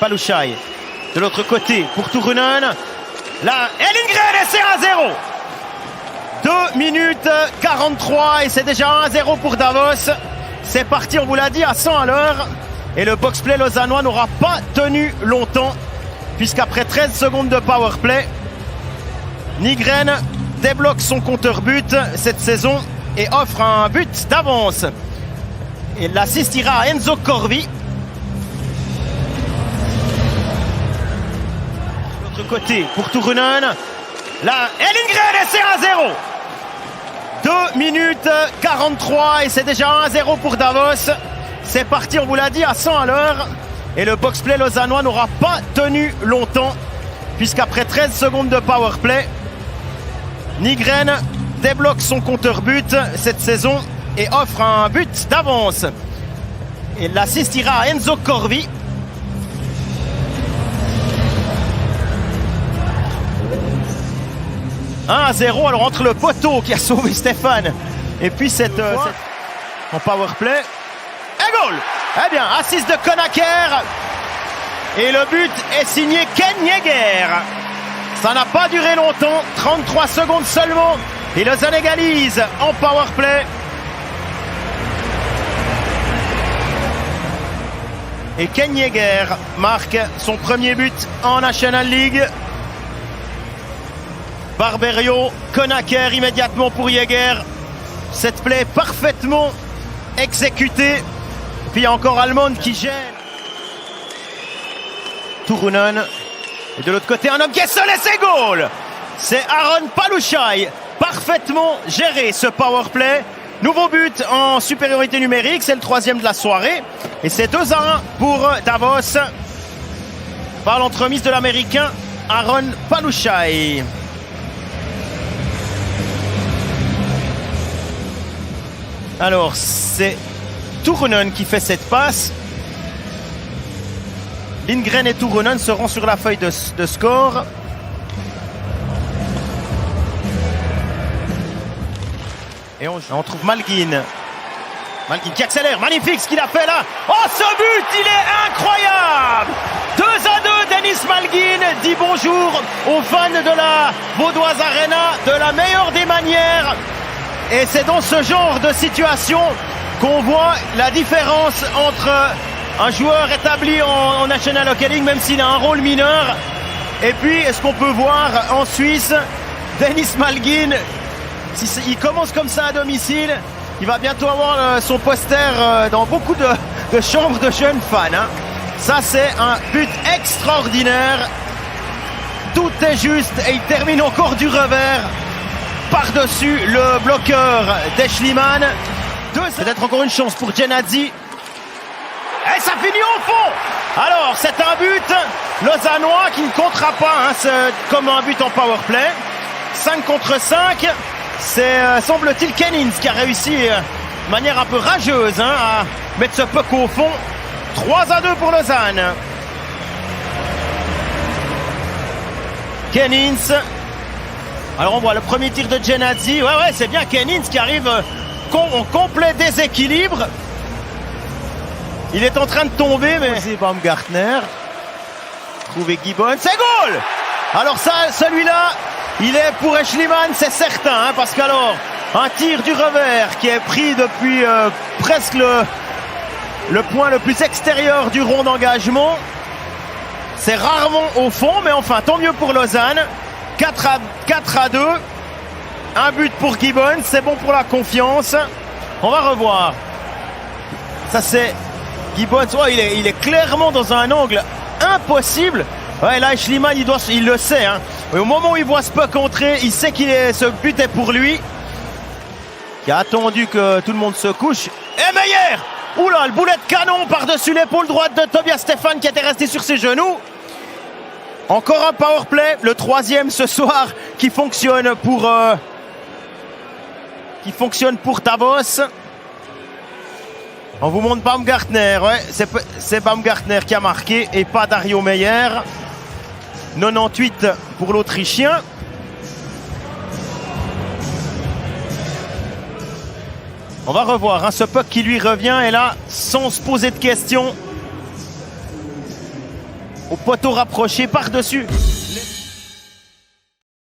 Palushai. De l'autre côté pour Turunen. Là, et Lindgren et c'est 1-0. 2 minutes 43 et c'est déjà 1-0 pour Davos. C'est parti, on vous l'a dit, à 100 à l'heure. Et le box-play lausannois n'aura pas tenu longtemps, puisqu'après 13 secondes de power-play, Nygren débloque son compteur but cette saison et offre un but d'avance. Et l'assist ira à Enzo Corvi. De l'autre côté pour Turunen. Là, et Lindgren et c'est 1-0. 2 minutes 43 et c'est déjà 1-0 pour Davos. C'est parti, on vous l'a dit, à 100 à l'heure. Et le box-play lausannois n'aura pas tenu longtemps, puisqu'après 13 secondes de power-play, Nygren débloque son compteur but cette saison et offre un but d'avance. Et l'assist ira à Enzo Corvi. « 1-0 », alors entre le poteau qui a sauvé Stéphane et puis cette en powerplay. Et goal! Eh bien, assist de Konaker. Et le but est signé Ken Yeager. Ça n'a pas duré longtemps, 33 secondes seulement. Et Lausanne égalise en powerplay. Et Ken Yeager marque son premier but en National League. Barberio, Konaker immédiatement pour Yeager. Cette play parfaitement exécutée. Puis il y a encore Almond qui gêne. Turunen. Et de l'autre côté, un homme qui est seul et c'est goal. C'est Aaron Palushai. Parfaitement géré ce powerplay. Nouveau but en supériorité numérique. C'est le 3e de la soirée. Et c'est 2-1 pour Davos. Par l'entremise de l'Américain Aaron Palushai. Alors, c'est Turunen qui fait cette passe. Lindgren et Turunen seront sur la feuille de score. Et on trouve Malguin. Malguin qui accélère. Magnifique ce qu'il a fait là. Oh, ce but, il est incroyable. 2-2, Denis Malguin dit bonjour aux fans de la Vaudoise Arena de la meilleure des manières. Et c'est dans ce genre de situation qu'on voit la différence entre un joueur établi en National Hockey League, même s'il a un rôle mineur, et puis ce qu'on peut voir en Suisse, Denis Malguin, il commence comme ça à domicile, il va bientôt avoir son poster dans beaucoup de chambres de jeunes fans. Hein. Ça, c'est un but extraordinaire. Tout est juste et il termine encore du revers. Par-dessus le bloqueur d'Eschliman. Peut-être encore une chance pour Genadzi. Et ça finit au fond. Alors, c'est un but lausannois qui ne comptera pas. Hein, c'est comme un but en powerplay. 5 contre 5. C'est, semble-t-il, Kennings qui a réussi de manière un peu rageuse à mettre ce puck au fond. 3-2 pour Lausanne. Kennings. Alors on voit le premier tir de Genadzi. Ouais, c'est bien Kennings qui arrive en complet déséquilibre. Il est en train de tomber, mais Baumgartner. Trouvé Gibbon. C'est goal! Alors ça, celui-là, il est pour Eschliman, c'est certain. Hein, parce qu'alors, un tir du revers qui est pris depuis presque le point le plus extérieur du rond d'engagement. C'est rarement au fond, mais enfin, tant mieux pour Lausanne. 4-2, un but pour Gibbons, c'est bon pour la confiance. On va revoir. Ça c'est Gibbons, ouais, il est clairement dans un angle impossible. Ouais, là Eschliman, il le sait. Hein. Au moment où il voit ce puck entrer, il sait ce but est pour lui. Il a attendu que tout le monde se couche. Et Meyer! Oula, le boulet de canon par-dessus l'épaule droite de Tobias Stéphane qui était resté sur ses genoux. Encore un powerplay, le 3e ce soir qui fonctionne pour Davos. On vous montre Baumgartner, ouais, c'est Baumgartner qui a marqué et pas Dario Meyer. 98 pour l'Autrichien. On va revoir hein, ce puck qui lui revient et là, sans se poser de questions, au poteau rapproché par-dessus.